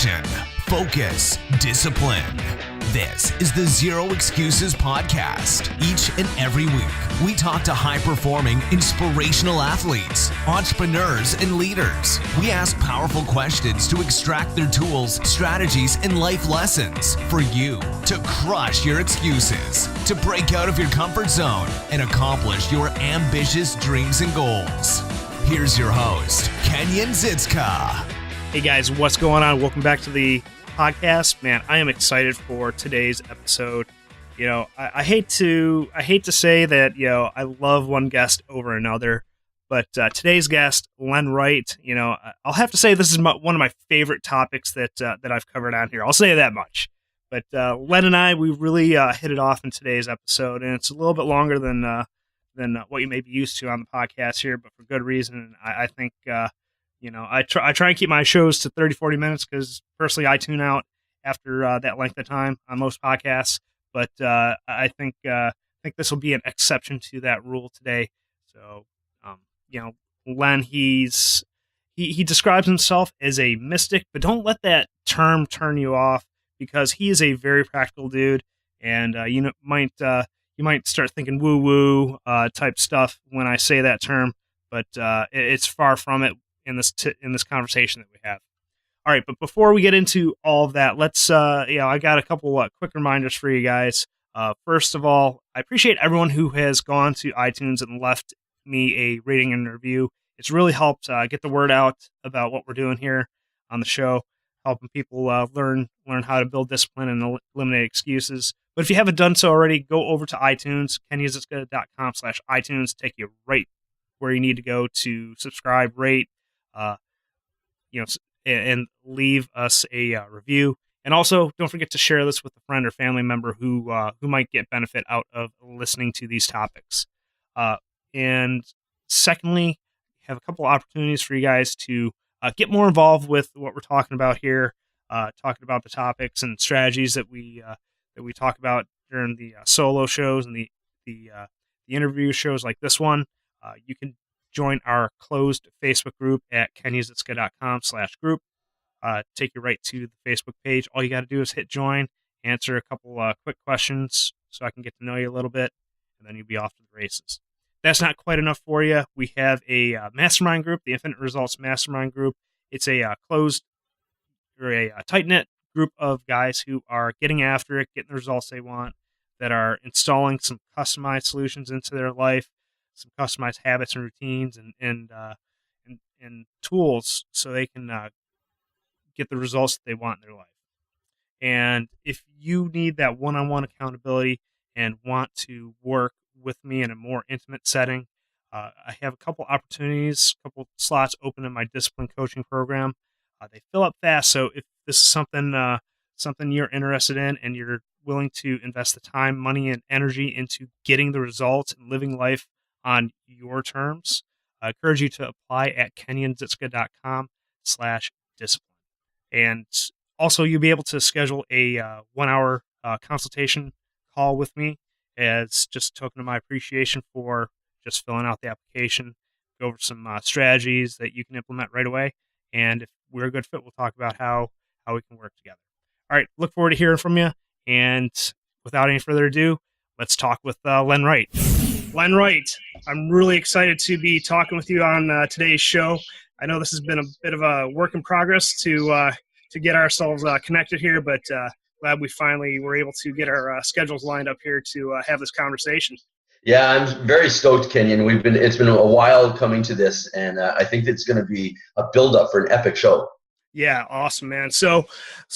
passion, focus, discipline. This is the Zero Excuses podcast. Each and every week, we talk to high-performing, inspirational athletes, entrepreneurs, and leaders. We ask powerful questions to extract their tools, strategies, and life lessons for you to crush your excuses, to break out of your comfort zone, and accomplish your ambitious dreams and goals. Here's your host, Kenyon Zitska. Hey guys, what's going on? Welcome back to the podcast. Man, I am excited for today's episode. You know, I hate to say that, you know, I love one guest over another, but today's guest, Len Wright, you know, I'll have to say this is one of my favorite topics that I've covered on here. I'll say that much. But Len and I, we really hit it off in today's episode, and it's a little bit longer than what you may be used to on the podcast here, but for good reason. I think, you know, I try and keep my shows to 30, 40 minutes because personally I tune out after that length of time on most podcasts. But I think this will be an exception to that rule today. So, you know, Len, he describes himself as a mystic, but don't let that term turn you off because he is a very practical dude, and you might start thinking woo-woo type stuff when I say that term, but it's far from it in this conversation that we have. All right, but before we get into all of that, let's I got a couple quick reminders for you guys. First of all, I appreciate everyone who has gone to iTunes and left me a rating and review. It's really helped get the word out about what we're doing here on the show, helping people learn how to build discipline and eliminate excuses. But if you haven't done so already, go over to iTunes, kenyazitska.com/iTunes, take you right where you need to go to subscribe, rate, and leave us a review. And also, don't forget to share this with a friend or family member who might get benefit out of listening to these topics. And secondly, have a couple opportunities for you guys to get more involved with what we're talking about here, talking about the topics and strategies that we talk about during the solo shows and the interview shows like this one. You can join our closed Facebook group at kenyazitska.com/group. Take you right to the Facebook page. All you got to do is hit join, answer a couple quick questions so I can get to know you a little bit, and then you'll be off to the races. That's not quite enough for you. We have a mastermind group, the Infinite Results Mastermind group. It's a closed or a tight-knit group of guys who are getting after it, getting the results they want, that are installing some customized solutions into their life, some customized habits and routines and tools so they can get the results that they want in their life. And if you need that one-on-one accountability and want to work with me in a more intimate setting, I have a couple opportunities, a couple slots open in my discipline coaching program. They fill up fast, so if this is something you're interested in and you're willing to invest the time, money, and energy into getting the results and living life on your terms, I encourage you to apply at kenyazitska.com/discipline. And also, you'll be able to schedule a 1-hour consultation call with me as just a token of my appreciation for just filling out the application, go over some strategies that you can implement right away. And if we're a good fit, we'll talk about how we can work together. All right, look forward to hearing from you. And without any further ado, let's talk with Len Wright. Len Wright, I'm really excited to be talking with you on today's show. I know this has been a bit of a work in progress to get ourselves connected here, but glad we finally were able to get our schedules lined up here to have this conversation. Yeah, I'm very stoked, Kenyon. It's been a while coming to this, and I think it's going to be a build-up for an epic show. Yeah, awesome, man. So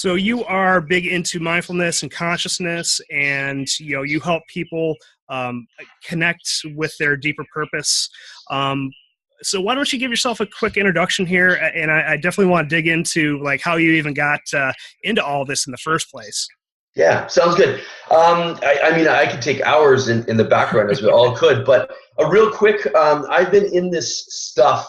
you are big into mindfulness and consciousness, and you help people connect with their deeper purpose. So why don't you give yourself a quick introduction here? And I definitely want to dig into like how you even got into all this in the first place. Yeah, sounds good. I mean, I could take hours in the background as we all could, but a real quick, I've been in this stuff,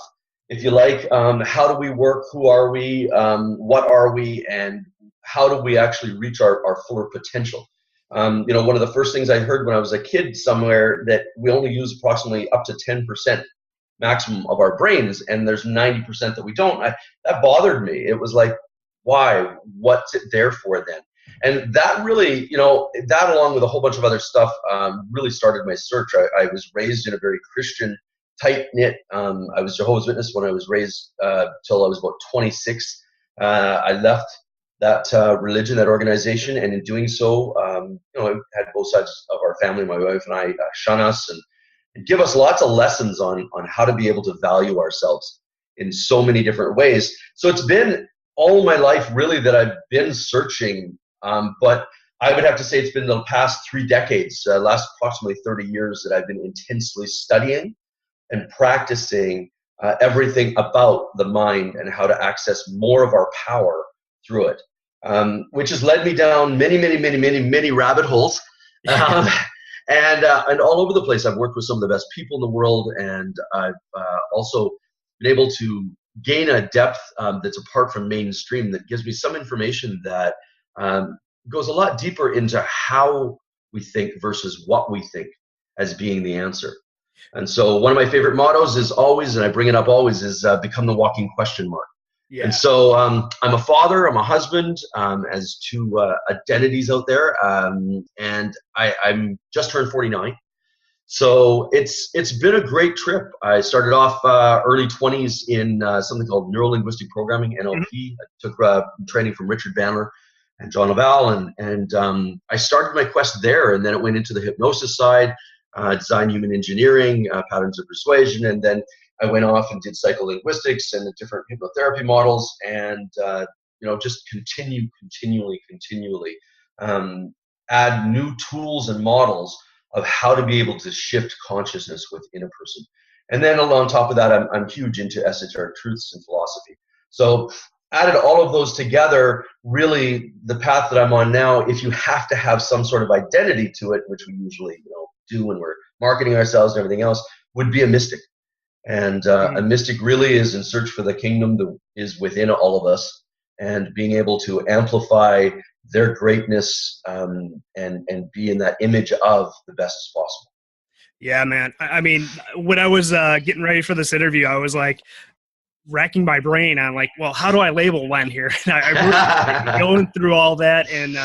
if you like. How do we work? Who are we? What are we? And how do we actually reach our fuller potential? One of the first things I heard when I was a kid somewhere that we only use approximately up to 10% maximum of our brains, and there's 90% that we don't. That bothered me. It was like, Why? What's it there for then? And that really, that along with a whole bunch of other stuff, really started my search. I was raised in a very Christian, tight-knit. I was Jehovah's Witness when I was raised till I was about 26. I left that religion, that organization, and in doing so, I had both sides of our family, my wife and I, shun us and give us lots of lessons on how to be able to value ourselves in so many different ways. So it's been all my life really that I've been searching, but I would have to say it's been the past 3 decades, last approximately 30 years, that I've been intensely studying and practicing everything about the mind and how to access more of our power through it, which has led me down many rabbit holes, and all over the place. I've worked with some of the best people in the world, and I've also been able to gain a depth that's apart from mainstream, that gives me some information that goes a lot deeper into how we think versus what we think as being the answer. And so one of my favorite mottos is always, and I bring it up always, is become the walking question mark. Yeah. And so I'm a father, I'm a husband, as 2 identities out there, and I'm just turned 49. So it's been a great trip. I started off early 20s in something called neuro-linguistic programming, NLP. I took training from Richard Bandler and John Laval, and I started my quest there, and then it went into the hypnosis side, design human engineering, patterns of persuasion, and then I went off and did psycholinguistics and the different hypnotherapy models, and just continually add new tools and models of how to be able to shift consciousness within a person. And then on top of that, I'm huge into esoteric truths and philosophy. So added all of those together, really the path that I'm on now, if you have to have some sort of identity to it, which we usually do when we're marketing ourselves and everything else, would be a mystic. And a mystic really is in search for the kingdom that is within all of us, and being able to amplify their greatness and be in that image of the best as possible. Yeah, man. I mean, when I was getting ready for this interview, I was like racking my brain on like, well, how do I label Len here? And I really going through all that and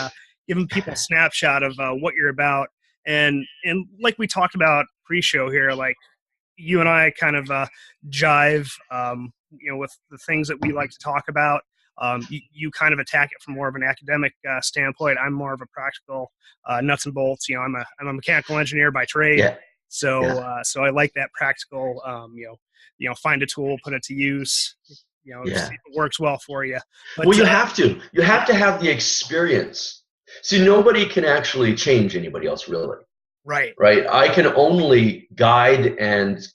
giving people a snapshot of what you're about. And like we talked about pre-show here, like you and I kind of jive, with the things that we like to talk about. You kind of attack it from more of an academic standpoint. I'm more of a practical nuts and bolts. I'm a mechanical engineer by trade. Yeah. So I like that practical, find a tool, put it to use, see if it works well for you. But, well, you have to have the experience. See, nobody can actually change anybody else, really. Right. I can only guide and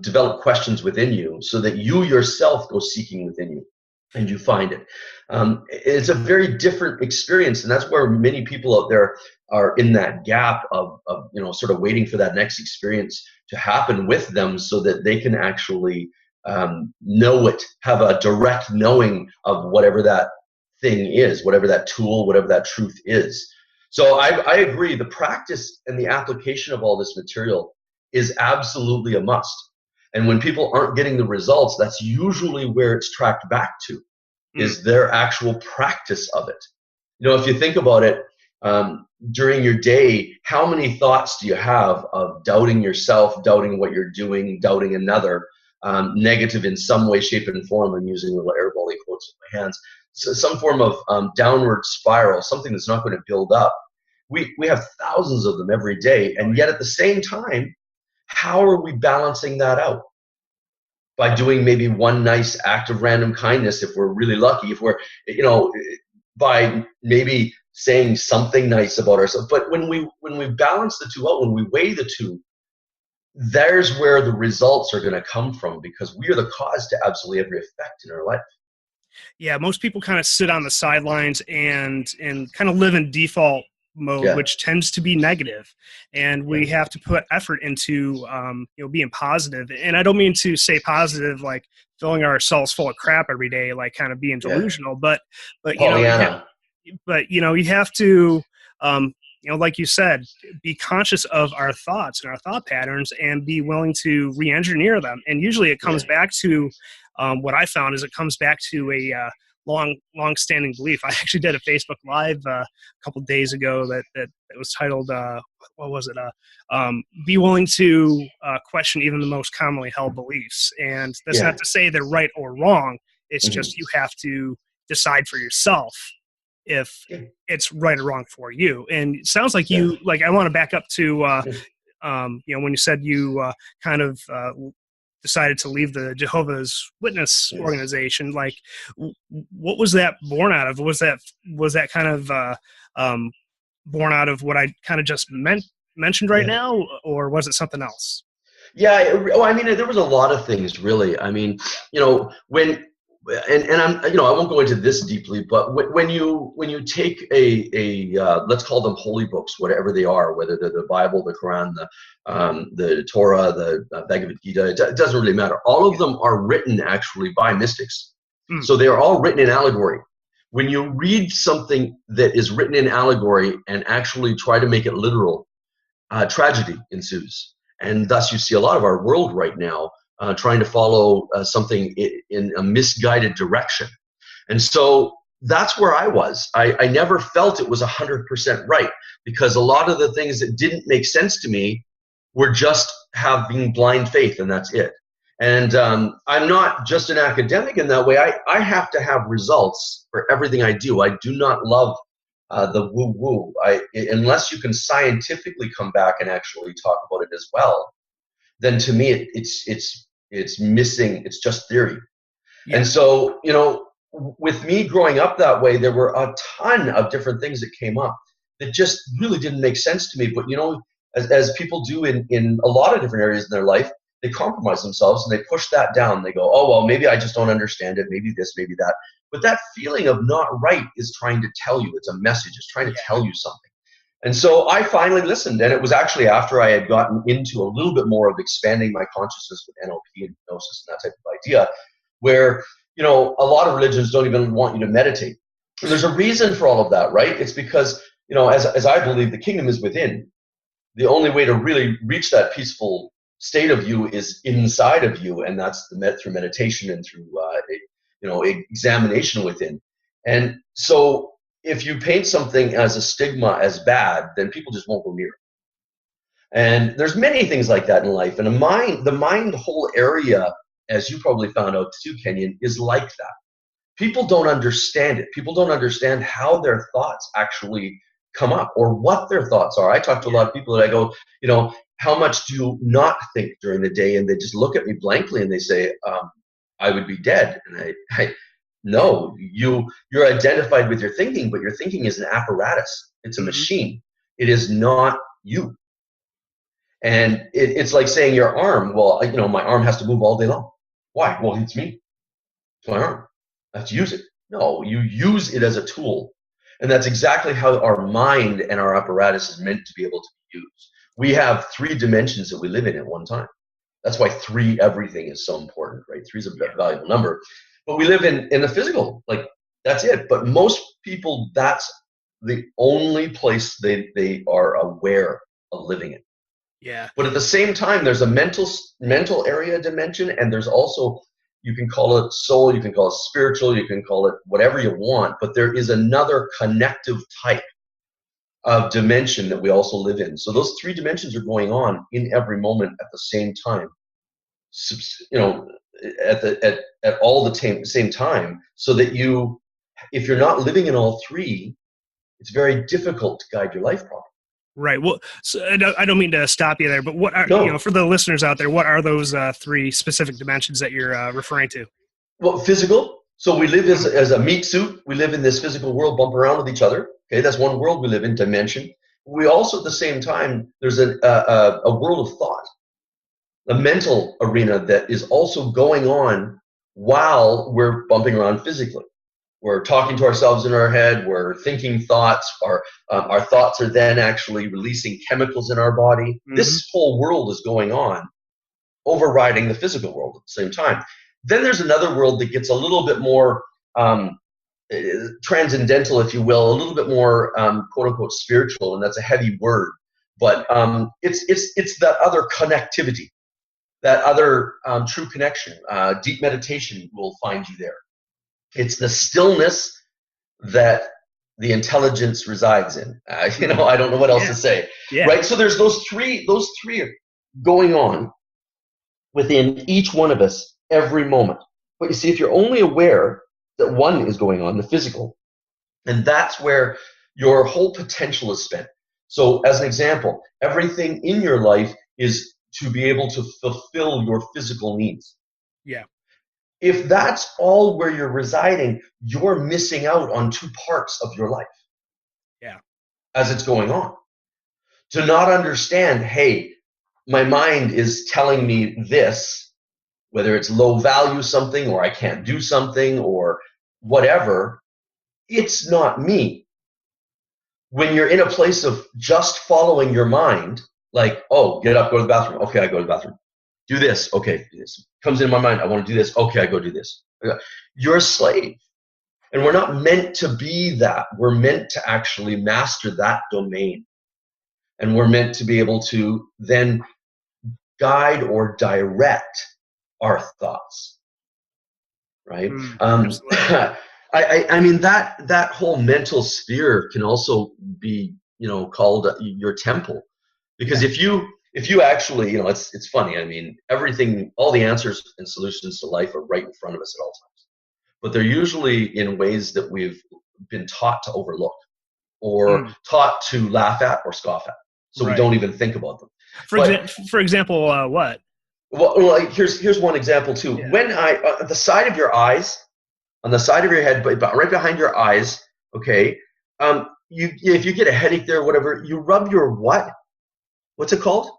develop questions within you so that you yourself go seeking within you and you find it. It's a very different experience, and that's where many people out there are in that gap of sort of waiting for that next experience to happen with them so that they can actually know it, have a direct knowing of whatever that thing is, whatever that tool, whatever that truth is. So I agree, the practice and the application of all this material is absolutely a must. And when people aren't getting the results, that's usually where it's tracked back to, is their actual practice of it. If you think about it, during your day, how many thoughts do you have of doubting yourself, doubting what you're doing, doubting another, negative in some way, shape, and form? I'm using little air volley quotes with my hands. So some form of downward spiral, something that's not going to build up. We have thousands of them every day, and yet at the same time, how are we balancing that out? By doing maybe one nice act of random kindness, if we're really lucky, if we're, by maybe saying something nice about ourselves. But when we balance the two out, when we weigh the two, there's where the results are going to come from, because we are the cause to absolutely every effect in our life. Yeah, most people kind of sit on the sidelines and kind of live in default mode, which tends to be negative. And we have to put effort into being positive. And I don't mean to say positive like filling ourselves full of crap every day, like kind of being delusional, but you have to like you said, be conscious of our thoughts and our thought patterns and be willing to re-engineer them. And usually it comes back to what I found is it comes back to a long-standing belief. I actually did a Facebook Live a couple of days ago that was titled, what was it? Be willing to question even the most commonly held beliefs. And that's not to say they're right or wrong. It's just you have to decide for yourself if it's right or wrong for you. And it sounds like you, like, I want to back up to, when you said you kind of decided to leave the Jehovah's Witness organization, like, what was that born out of? Was that kind of born out of what I kind of just mentioned right now, or was it something else? Yeah, there was a lot of things, really. I mean, when and I'm, I won't go into this deeply, but when you take a let's call them holy books, whatever they are, whether they're the Bible, the Quran, the Torah, the Bhagavad Gita, it doesn't really matter. All of them are written actually by mystics, so they are all written in allegory. When you read something that is written in allegory and actually try to make it literal, tragedy ensues. And thus you see a lot of our world right now trying to follow something in a misguided direction. And so that's where I was. I never felt it was 100% right, because a lot of the things that didn't make sense to me were just having blind faith, and that's it. And I'm not just an academic in that way. I have to have results for everything I do. I do not love the woo-woo. Unless you can scientifically come back and actually talk about it as well, then to me it's missing. It's just theory. Yeah. And so, with me growing up that way, there were a ton of different things that came up that just really didn't make sense to me. But as people do in a lot of different areas in their life, they compromise themselves and they push that down. They go, oh, well, maybe I just don't understand it. Maybe this, maybe that. But that feeling of not right is trying to tell you. It's a message. It's trying to tell you something. And so I finally listened. And it was actually after I had gotten into a little bit more of expanding my consciousness with NLP and hypnosis and that type of idea, where, a lot of religions don't even want you to meditate. And there's a reason for all of that, right? It's because, as I believe, the kingdom is within. The only way to really reach that peaceful state of you is inside of you, and that's through meditation and through examination within. And so if you paint something as a stigma, as bad, then people just won't go near it. And there's many things like that in life. And the mind whole area, as you probably found out too, Kenyon, is like that. People don't understand it. People don't understand how their thoughts actually come up or what their thoughts are. I talk to a lot of people that I go, how much do you not think during the day? And they just look at me blankly and they say, I would be dead. And I no, you're identified with your thinking, but your thinking is an apparatus. It's a machine. It is not you. And it's like saying your arm, well, my arm has to move all day long. Why? Well, it's me. It's my arm. I have to use it. No, you use it as a tool. And that's exactly how our mind and our apparatus is meant to be able to be used. We have 3 dimensions that we live in at one time. That's why 3 everything is so important, right? 3 is a valuable number. But we live in the physical, like that's it. But most people, that's the only place they are aware of living in. Yeah. But at the same time, there's a mental area dimension, and there's also, you can call it soul, you can call it spiritual, you can call it whatever you want, but there is another connective type of dimension that we also live in. So those 3 dimensions are going on in every moment at the same time, at all the same time, so that if you're not living in all 3, it's very difficult to guide your life properly. Right. Well, so I don't mean to stop you there, but what are, for the listeners out there, what are those 3 specific dimensions that you're referring to? Well, physical. So we live as a meat suit. We live in this physical world, bump around with each other. Okay, that's one world we live in, dimension. We also, at the same time, there's a world of thought, a mental arena that is also going on while we're bumping around physically. We're talking to ourselves in our head. We're thinking thoughts. Our thoughts are then actually releasing chemicals in our body. This whole world is going on, overriding the physical world at the same time. Then there's another world that gets a little bit more transcendental, if you will, a little bit more quote unquote spiritual, and that's a heavy word. But it's that other connectivity, that other true connection. Deep meditation will find you there. It's the stillness that the intelligence resides in. I don't know what else to say. Yeah. Right? So there's those three are going on within each one of us every moment. But you see, if you're only aware that one is going on, the physical, and that's where your whole potential is spent. So as an example, everything in your life is to be able to fulfill your physical needs. Yeah. If that's all where you're residing, you're missing out on two parts of your life. Yeah. As it's going on. To not understand, hey, my mind is telling me this, whether it's low value something or I can't do something or whatever, it's not me. When you're in a place of just following your mind, like, oh, get up, go to the bathroom. Okay, I go to the bathroom. Do this. Okay, do this. Comes into my mind, I want to do this. Okay, I go do this. You're a slave. And we're not meant to be that. We're meant to actually master that domain. And we're meant to be able to then guide or direct our thoughts. Right? I mean, that whole mental sphere can also be, called your temple. Because if you actually, it's funny. I mean, everything, all the answers and solutions to life are right in front of us at all times. But they're usually in ways that we've been taught to overlook or taught to laugh at or scoff at. So we don't even think about them. For example, what? Well, like here's one example too. Yeah. When the side of your eyes, on the side of your head, but right behind your eyes, okay, if you get a headache there or whatever, you rub your what? What's it called?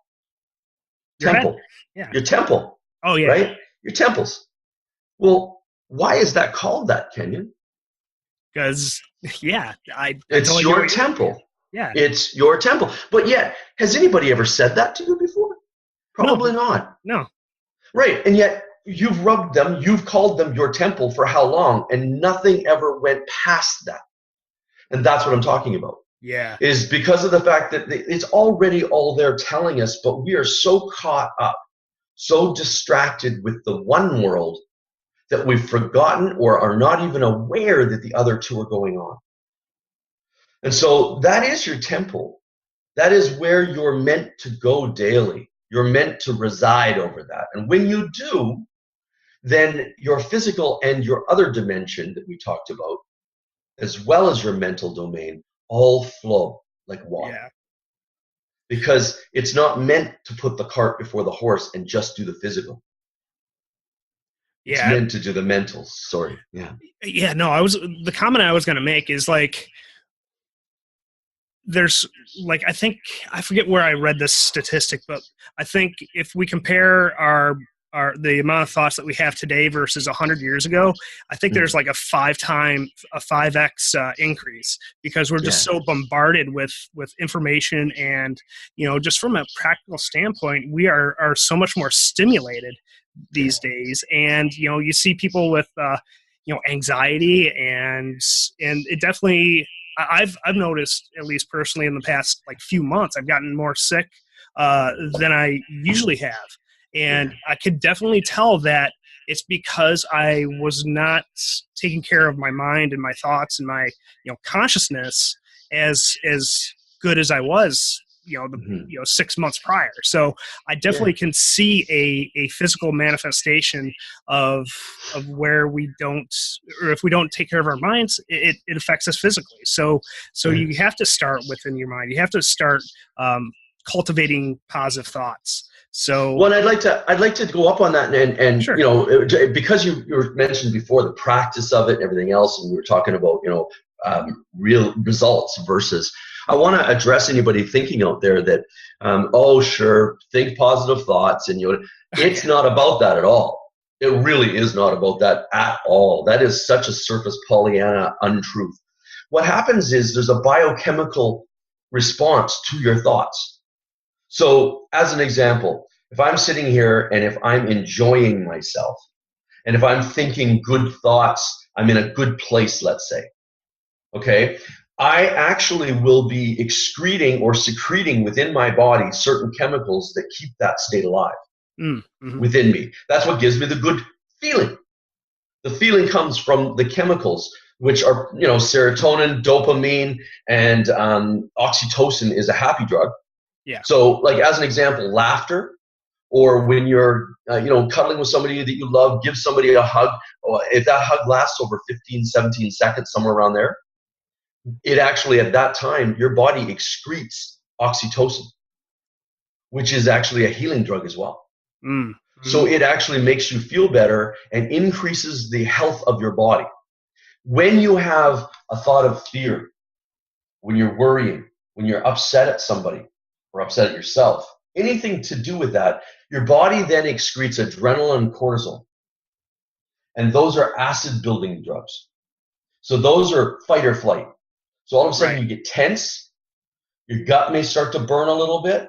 Temple. Yeah. Your temple. Oh, yeah. Right? Your temples. Well, why is that called that, Kenyon? Because, it's your temple. Yeah. It's your temple. But yet, has anybody ever said that to you before? Probably not. No. Right. And yet, you've rubbed them, you've called them your temple for how long? And nothing ever went past that. And that's what I'm talking about. Yeah. Is because of the fact that it's already all there telling us, but we are so caught up, so distracted with the one world that we've forgotten or are not even aware that the other two are going on. And so that is your temple. That is where you're meant to go daily. You're meant to reside over that. And when you do, then your physical and your other dimension that we talked about, as well as your mental domain, all flow like water. Yeah. Because it's not meant to put the cart before the horse and just do the physical. It's meant to do the mental. Sorry. Yeah. Yeah, no, the comment I was going to make is like, there's like, I forget where I read this statistic, but I think if we compare the amount of thoughts that we have today versus 100 years ago, I think there's like a 5x increase, because we're just so bombarded with information, and just from a practical standpoint, we are so much more stimulated these days. And you see people with anxiety, and it definitely, I've noticed, at least personally, in the past like few months, I've gotten more sick than I usually have. And I could definitely tell that it's because I was not taking care of my mind and my thoughts and my consciousness as good as I was 6 months prior. So I definitely can see a physical manifestation of where we don't, or if we don't take care of our minds, it affects us physically. So you have to start within your mind. You have to start cultivating positive thoughts. So, well, I'd like to go up on that, and sure. Because you mentioned before the practice of it and everything else, and we were talking about real results versus. I want to address anybody thinking out there that sure, think positive thoughts, and it's not about that at all. It really is not about that at all. That is such a surface Pollyanna untruth. What happens is there's a biochemical response to your thoughts. So as an example, if I'm sitting here and if I'm enjoying myself, and if I'm thinking good thoughts, I'm in a good place, let's say, okay, I actually will be excreting or secreting within my body certain chemicals that keep that state alive within me. That's what gives me the good feeling. The feeling comes from the chemicals, which are, serotonin, dopamine, and oxytocin is a happy drug. Yeah. So, like, as an example, laughter, or when you're, cuddling with somebody that you love, give somebody a hug. If that hug lasts over 15, 17 seconds, somewhere around there, it actually, at that time, your body excretes oxytocin, which is actually a healing drug as well. Mm-hmm. So it actually makes you feel better and increases the health of your body. When you have a thought of fear, when you're worrying, when you're upset at somebody or upset at yourself, anything to do with that, your body then excretes adrenaline and cortisol. And those are acid building drugs. So those are fight or flight. So all of a sudden you get tense, your gut may start to burn a little bit,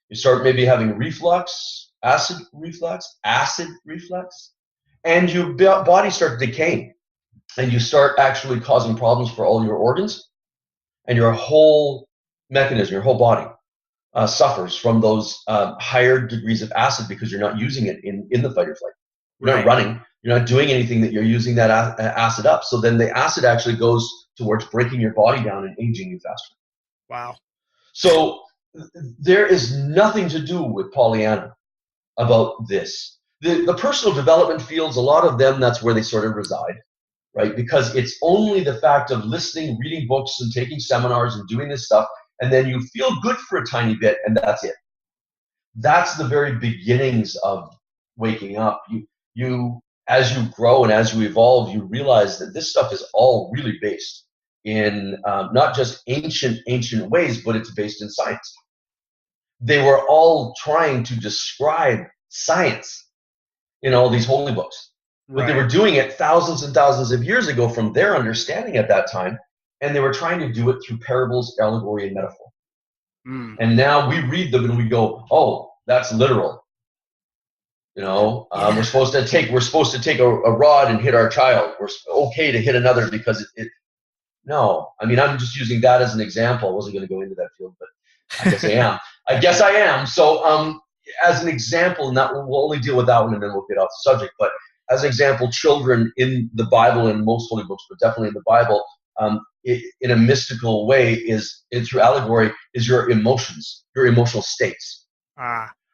you start maybe having reflux, acid reflux, and your body starts decaying. And you start actually causing problems for all your organs, and your whole mechanism, your whole body suffers from those higher degrees of acid because you're not using it in the fight or flight. You're not running. You're not doing anything that you're using that acid up. So then the acid actually goes towards breaking your body down and aging you faster. Wow. So there is nothing to do with Pollyanna about this. The personal development fields, a lot of them, that's where they sort of reside, right? Because it's only the fact of listening, reading books, and taking seminars and doing this stuff, and then you feel good for a tiny bit, and that's it. That's the very beginnings of waking up. You as you grow and as you evolve, you realize that this stuff is all really based in not just ancient ways, but it's based in science. They were all trying to describe science in all these holy books. But they were doing it thousands and thousands of years ago from their understanding at that time, and they were trying to do it through parables, allegory, and metaphor. And now we read them and we go, oh, that's literal. We're supposed to take a rod and hit our child. We're okay to hit another because no. I mean, I'm just using that as an example. I wasn't going to go into that field, but I guess I am. So as an example, and that we'll only deal with that one and then we'll get off the subject, but as an example, children in the Bible, in most holy books, but definitely in the Bible, in a mystical way, through allegory, is your emotions, your emotional states.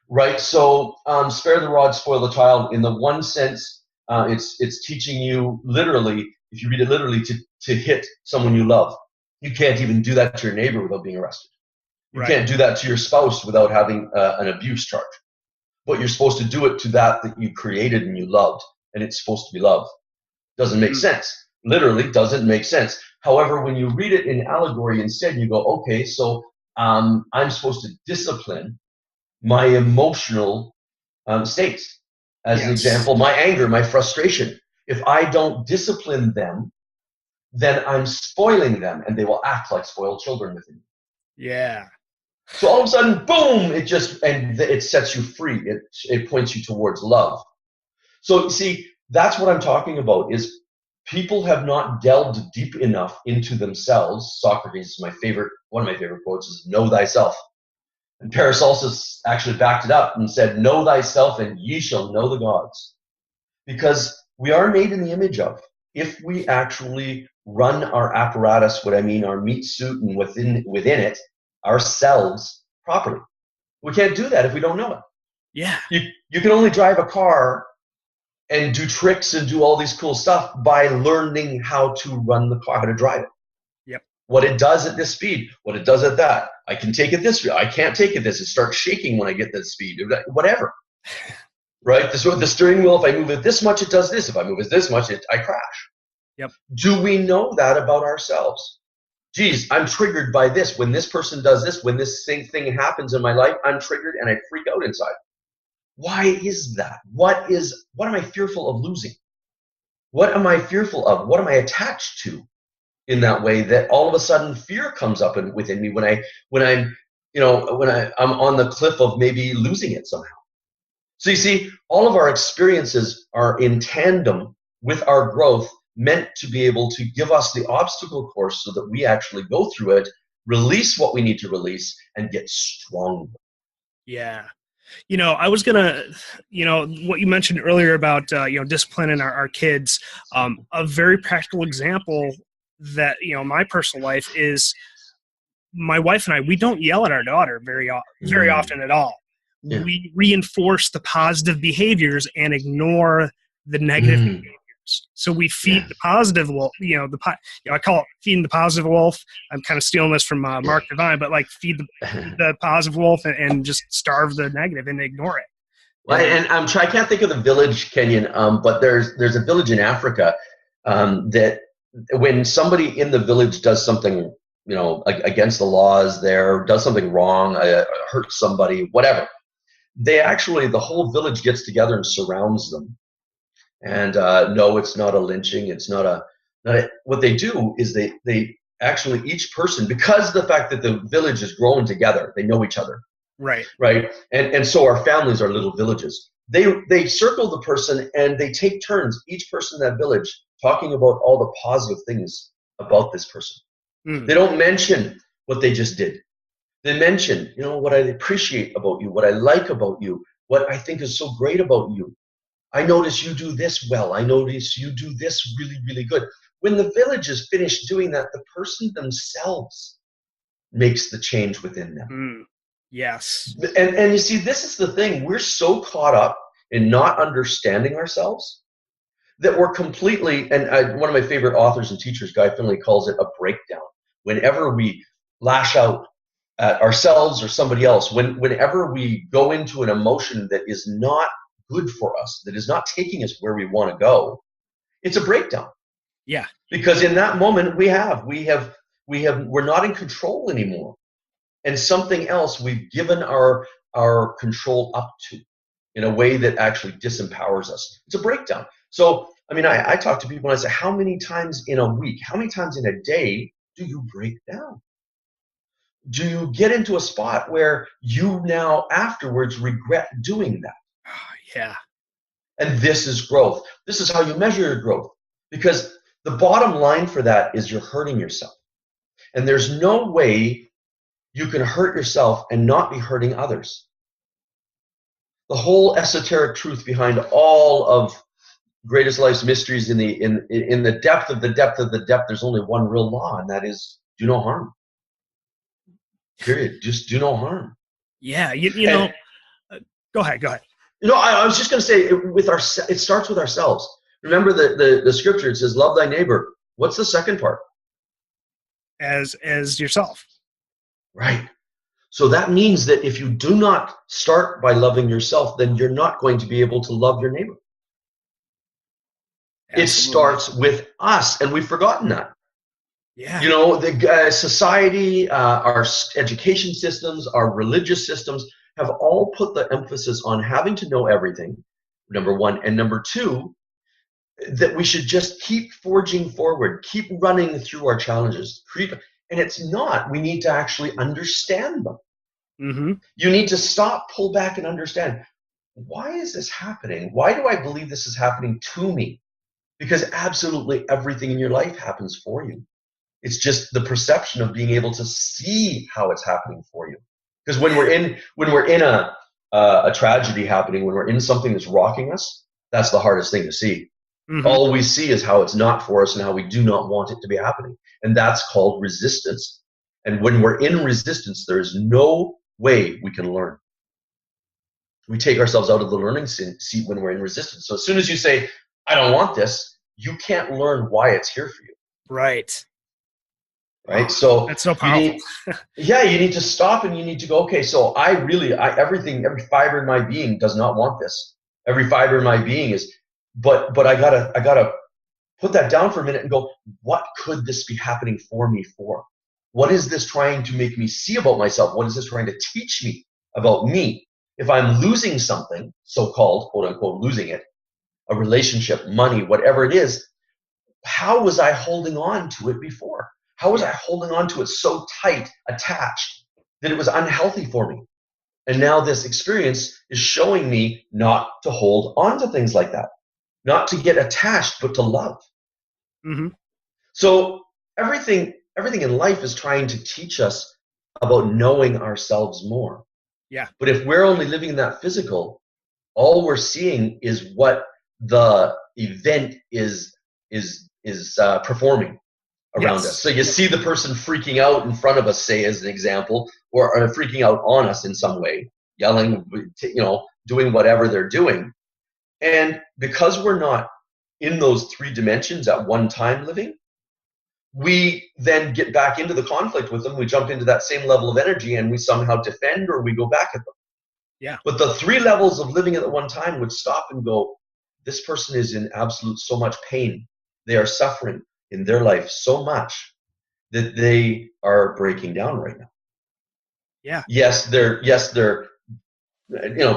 Right? So spare the rod, spoil the child. In the one sense, it's teaching you literally, if you read it literally, to hit someone you love. You can't even do that to your neighbor without being arrested. You can't do that to your spouse without having an abuse charge. But you're supposed to do it to that you created and you loved, and it's supposed to be love. Doesn't make sense. Literally doesn't make sense. However, when you read it in allegory instead, you go, okay, so I'm supposed to discipline my emotional states. As an example, my anger, my frustration. If I don't discipline them, then I'm spoiling them, and they will act like spoiled children within me. Yeah. So all of a sudden, boom! It sets you free. It points you towards love. So see, that's what I'm talking about. Is people have not delved deep enough into themselves. Socrates, one of my favorite quotes is "Know thyself." And Paracelsus actually backed it up and said, "Know thyself, and ye shall know the gods," because we are made in the image of. If we actually run our apparatus, what I mean, our meat suit, and within it, ourselves properly. We can't do that if we don't know it. Yeah. You can only drive a car and do tricks and do all these cool stuff by learning how to run the car, how to drive it. Yep. What it does at this speed, what it does at that. I can take it this way. I can't take it this. It starts shaking when I get that speed. Whatever. Right? The steering wheel, if I move it this much, it does this. If I move it this much, I crash. Yep. Do we know that about ourselves? Geez, I'm triggered by this. When this person does this, when this thing happens in my life, I'm triggered and I freak out inside. Why is that? What am I fearful of losing? What am I fearful of? What am I attached to in that way that all of a sudden fear comes up within me when I'm on the cliff of maybe losing it somehow? So you see, all of our experiences are in tandem with our growth, meant to be able to give us the obstacle course so that we actually go through it, release what we need to release, and get stronger. Yeah. I was gonna, what you mentioned earlier about disciplining our kids. A very practical example that my personal life is my wife and I. We don't yell at our daughter very Mm. often at all. Yeah. We reinforce the positive behaviors and ignore the negative Mm. behaviors. So we feed Yeah. the positive wolf. I call it feeding the positive wolf. I'm kind of stealing this from Yeah. Mark Divine, but like feed the positive wolf and just starve the negative and ignore it. Well, And and I can't think of the village, Kenyon, but there's a village in Africa that when somebody in the village does something, against the laws, there does something wrong, hurts somebody, whatever, the whole village gets together and surrounds them. And no, it's not a lynching. It's not. What they do is they actually each person, because of the fact that the village is growing together, they know each other, right, right? And so our families are little villages. They circle the person and they take turns, each person in that village, talking about all the positive things about this person. They don't mention what they just did. They mention, what I appreciate about you, what I like about you, what I think is so great about you. I notice you do this well. I notice you do this really, really good. When the village is finished doing that, the person themselves makes the change within them. yes, And you see, this is the thing. We're so caught up in not understanding ourselves that we're completely, and one of my favorite authors and teachers, Guy Finley, calls it a breakdown. Whenever we lash out at ourselves or somebody else, whenever we go into an emotion that is not good for us, that is not taking us where we want to go, it's a breakdown. yeah, Because in that moment we're not in control anymore. And something else we've given our control up to in a way that actually disempowers us. It's a breakdown. So, I talk to people and I say, how many times in a week, how many times in a day do you break down? Do you get into a spot where you now afterwards regret doing that? yeah, And this is growth. This is how you measure your growth. Because the bottom line for that is you're hurting yourself. And there's no way you can hurt yourself and not be hurting others. The whole esoteric truth behind all of greatest life's mysteries, in the depth of the depth of the depth, there's only one real law, and that is do no harm. Period. Just do no harm. yeah. Go ahead. I was just going to say, it starts with ourselves. Remember the scripture, it says, love thy neighbor. What's the second part? As yourself. Right. So that means that if you do not start by loving yourself, then you're not going to be able to love your neighbor. Absolutely. It starts with us, and we've forgotten that. Yeah. The society, our education systems, our religious systems have all put the emphasis on having to know everything, number one. And number two, that we should just keep forging forward, keep running through our challenges. And it's not. We need to actually understand them. Mm-hmm. You need to stop, pull back, and understand, why is this happening? Why do I believe this is happening to me? Because absolutely everything in your life happens for you. It's just the perception of being able to see how it's happening for you. Because when we're in a tragedy happening, when we're in something that's rocking us, that's the hardest thing to see. Mm-hmm. All we see is how it's not for us and how we do not want it to be happening. And that's called resistance. And when we're in resistance, there is no way we can learn. We take ourselves out of the learning seat when we're in resistance. So as soon as you say, I don't want this, you can't learn why it's here for you. Right. Right. So that's so powerful. You need to stop and you need to go, okay, so every fiber in my being does not want this. Every fiber in my being is, but I gotta put that down for a minute and go, what could this be happening for me for? What is this trying to make me see about myself? What is this trying to teach me about me? If I'm losing something, so-called, quote unquote, losing it, a relationship, money, whatever it is, how was I holding on to it before? How was I holding on to it so tight, attached, that it was unhealthy for me? And now this experience is showing me not to hold on to things like that, not to get attached, but to love. Mm-hmm. So everything in life is trying to teach us about knowing ourselves more. Yeah. But if we're only living in that physical, all we're seeing is what the event is performing around us. So you see the person freaking out in front of us, say, as an example, or freaking out on us in some way, yelling, doing whatever they're doing. And because we're not in those three dimensions at one time living, we then get back into the conflict with them. We jump into that same level of energy and we somehow defend or we go back at them. Yeah. But the three levels of living at one time would stop and go, this person is in absolute so much pain. They are suffering in their life so much that they are breaking down right now. Yeah. Yes, they're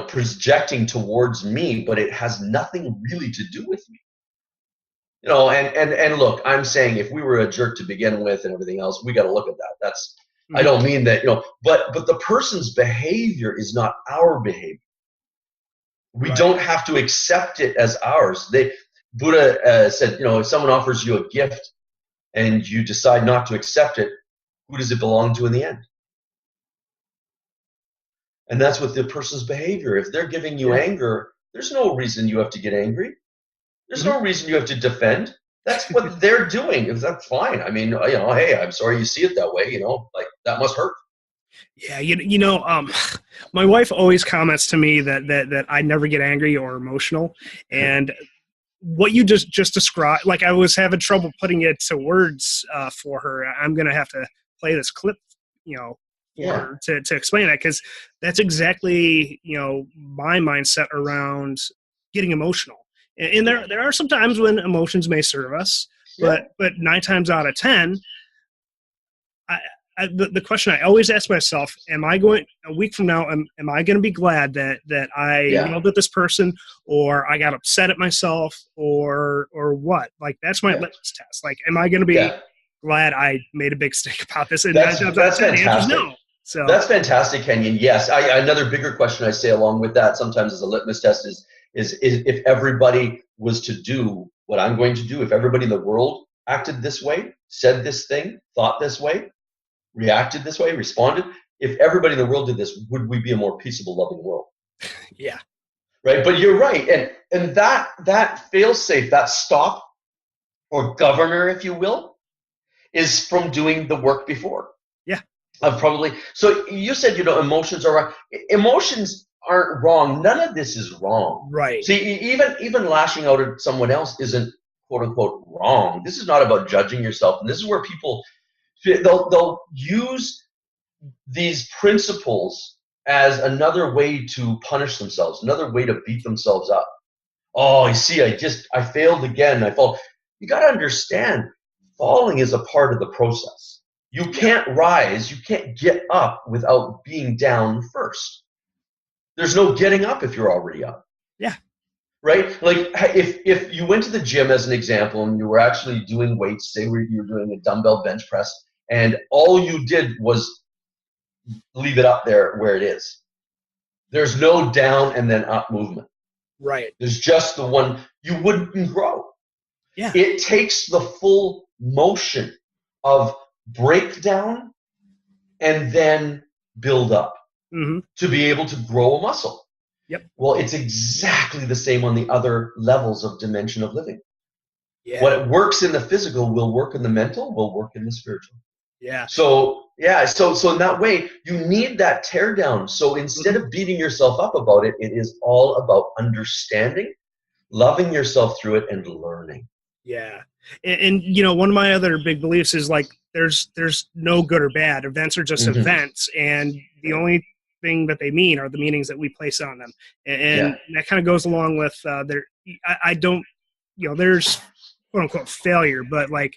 projecting towards me, but it has nothing really to do with me. And look, I'm saying if we were a jerk to begin with and everything else, we got to look at that. That's I don't mean that, but the person's behavior is not our behavior. We don't have to accept it as ours. Buddha said, if someone offers you a gift and you decide not to accept it, who does it belong to in the end? And that's with the person's behavior. If they're giving you anger, there's no reason you have to get angry. There's no reason you have to defend. That's what they're doing. That's fine. I mean, hey, I'm sorry you see it that way. Like that must hurt. Yeah, my wife always comments to me that I never get angry or emotional, and what you just described, like I was having trouble putting it to words for her. I'm gonna have to play this clip, for her to explain that, because that's exactly my mindset around getting emotional. And there are some times when emotions may serve us, but 9 times out of 10, the question I always ask myself, am I going a week from now, am I going to be glad that I yelled at this person, or I got upset at myself, or what? Like, that's my litmus test. Like, am I going to be glad I made a big mistake about this? And that's fantastic. No. So that's fantastic, Kenyon. Yes. Another bigger question I say along with that sometimes as a litmus test is if everybody was to do what I'm going to do, if everybody in the world acted this way, said this thing, thought this way, reacted this way, responded, if everybody in the world did this, would we be a more peaceable, loving world? Yeah. Right. But you're right. And that fail-safe, that stop or governor, if you will, is from doing the work before. Yeah. So you said, emotions are wrong. Emotions aren't wrong. None of this is wrong. Right. See, even lashing out at someone else isn't quote unquote wrong. This is not about judging yourself. And this is where people, they'll use these principles as another way to punish themselves, another way to beat themselves up. Oh, you see, I failed again. I fall. You got to understand, falling is a part of the process. You can't rise, you can't get up without being down first. There's no getting up if you're already up. Yeah. Right? Like if you went to the gym as an example and you were actually doing weights, say you were doing a dumbbell bench press, and all you did was leave it up there where it is. There's no down and then up movement. Right. There's just the one, you wouldn't grow. Yeah. It takes the full motion of breakdown and then build up to be able to grow a muscle. Yep. Well, it's exactly the same on the other levels of dimension of living. Yeah. What works in the physical will work in the mental, will work in the spiritual. Yeah. So in that way, you need that tear down. So instead of beating yourself up about it, it is all about understanding, loving yourself through it, and learning. Yeah. And one of my other big beliefs is like there's no good or bad. Events are just events, and the only thing that they mean are the meanings that we place on them. And that kind of goes along with I don't, there's quote unquote failure, but like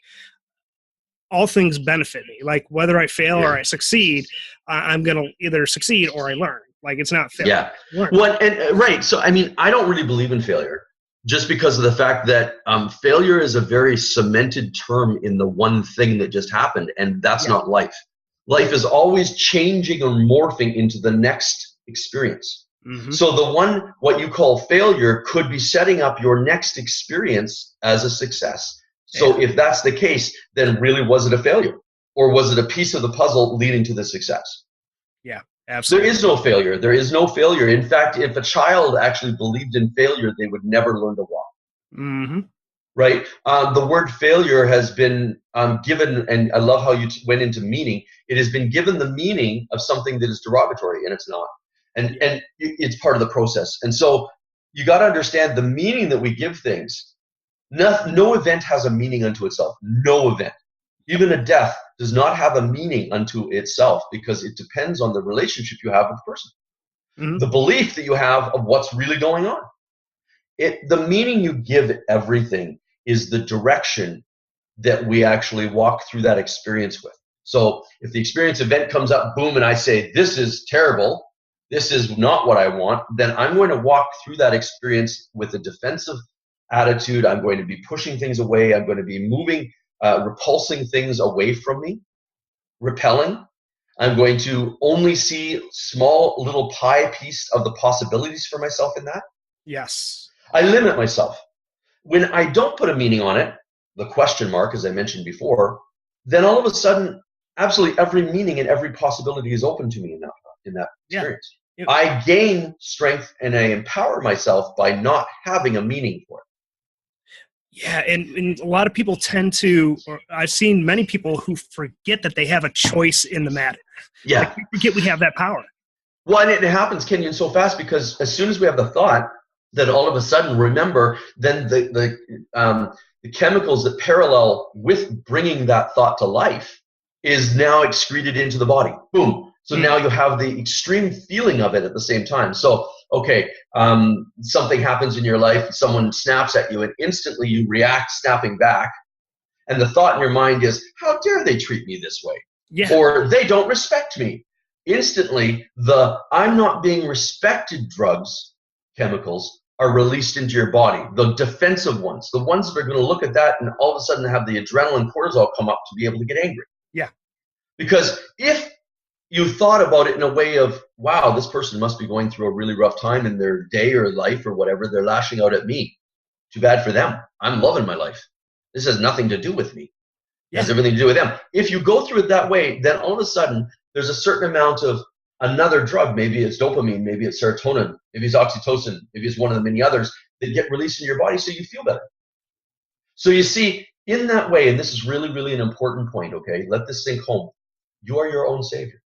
all things benefit me. Like whether I fail or I succeed, I'm going to either succeed or I learn. Like it's not failure. Yeah. Right. So, I mean, I don't really believe in failure. Just because of the fact that failure is a very cemented term in the one thing that just happened, and that's not life. Life is always changing or morphing into the next experience. So what you call failure could be setting up your next experience as a success. So if that's the case, then really was it a failure? Or was it a piece of the puzzle leading to the success? Yeah. Absolutely. There is no failure. There is no failure. In fact, if a child actually believed in failure, they would never learn to walk. Mm-hmm. Right? The word failure has been given, and I love how you went into meaning. It has been given the meaning of something that is derogatory, and it's not. And it's part of the process. And so you got to understand the meaning that we give things. No event has a meaning unto itself. No event. Even a death does not have a meaning unto itself because it depends on the relationship you have with the person. Mm-hmm. The belief that you have of what's really going on. The meaning you give everything is the direction that we actually walk through that experience with. So if the experience event comes up, boom, and I say, this is terrible, this is not what I want, then I'm going to walk through that experience with a defensive attitude. I'm going to be pushing things away. I'm going to be moving, repulsing things away from me, repelling. I'm going to only see small little pie piece of the possibilities for myself in that. Yes. I limit myself. When I don't put a meaning on it, the question mark, as I mentioned before, then all of a sudden, absolutely every meaning and every possibility is open to me in that experience. Yeah. I gain strength and I empower myself by not having a meaning for it. Yeah, and a lot of people tend to, or I've seen many people who forget that they have a choice in the matter. Yeah. Like, we forget we have that power. Well, and it happens, Kenyon, so fast because as soon as we have the thought, that all of a sudden, remember, then the chemicals that parallel with bringing that thought to life is now excreted into the body. Boom. So now you have the extreme feeling of it at the same time. So, okay, something happens in your life, someone snaps at you, and instantly you react snapping back. And the thought in your mind is, how dare they treat me this way? Yeah. Or they don't respect me. Instantly, the I'm not being respected drugs, chemicals, are released into your body. The defensive ones, the ones that are going to look at that and all of a sudden have the adrenaline cortisol come up to be able to get angry. Yeah. Because if you thought about it in a way of, wow, this person must be going through a really rough time in their day or life or whatever, they're lashing out at me. Too bad for them. I'm loving my life. This has nothing to do with me. It has everything to do with them. If you go through it that way, then all of a sudden there's a certain amount of another drug, maybe it's dopamine, maybe it's serotonin, maybe it's oxytocin, maybe it's one of the many others that get released in your body so you feel better. So you see, in that way, and this is really, really an important point, okay? Let this sink home. You are your own savior.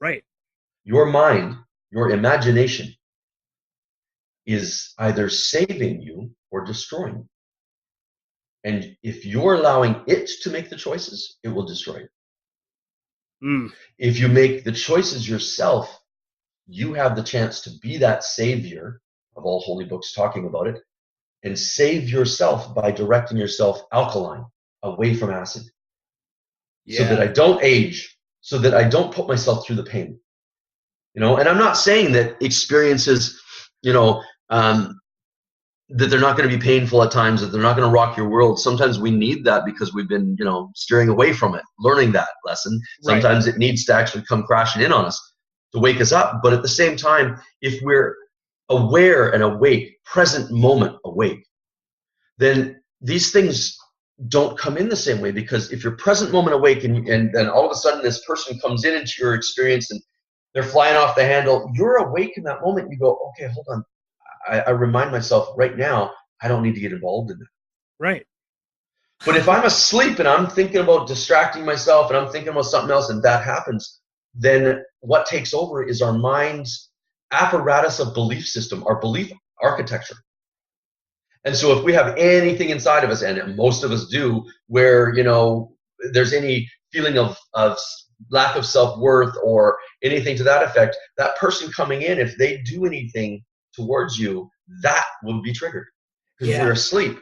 Right. Your mind, your imagination is either saving you or destroying you. And if you're allowing it to make the choices, it will destroy you. If you make the choices yourself, you have the chance to be that savior of all holy books talking about it and save yourself by directing yourself alkaline, away from acid. So that I don't age, so that I don't put myself through the pain. And I'm not saying that experiences, that they're not going to be painful at times, that they're not going to rock your world. Sometimes we need that because we've been, steering away from it, learning that lesson. Sometimes it needs to actually come crashing in on us to wake us up. But at the same time, if we're aware and awake, present moment awake, then these things don't come in the same way. Because if you're present moment awake and then all of a sudden this person comes into your experience and they're flying off the handle, you're awake in that moment. You go, okay, hold on. I remind myself right now, I don't need to get involved in that. Right. But if I'm asleep and I'm thinking about distracting myself and I'm thinking about something else and that happens, then what takes over is our mind's apparatus of belief system, our belief architecture. And so if we have anything inside of us, and most of us do, where, there's any feeling of lack of self-worth or anything to that effect, that person coming in, if they do anything towards you, that will be triggered because we're asleep.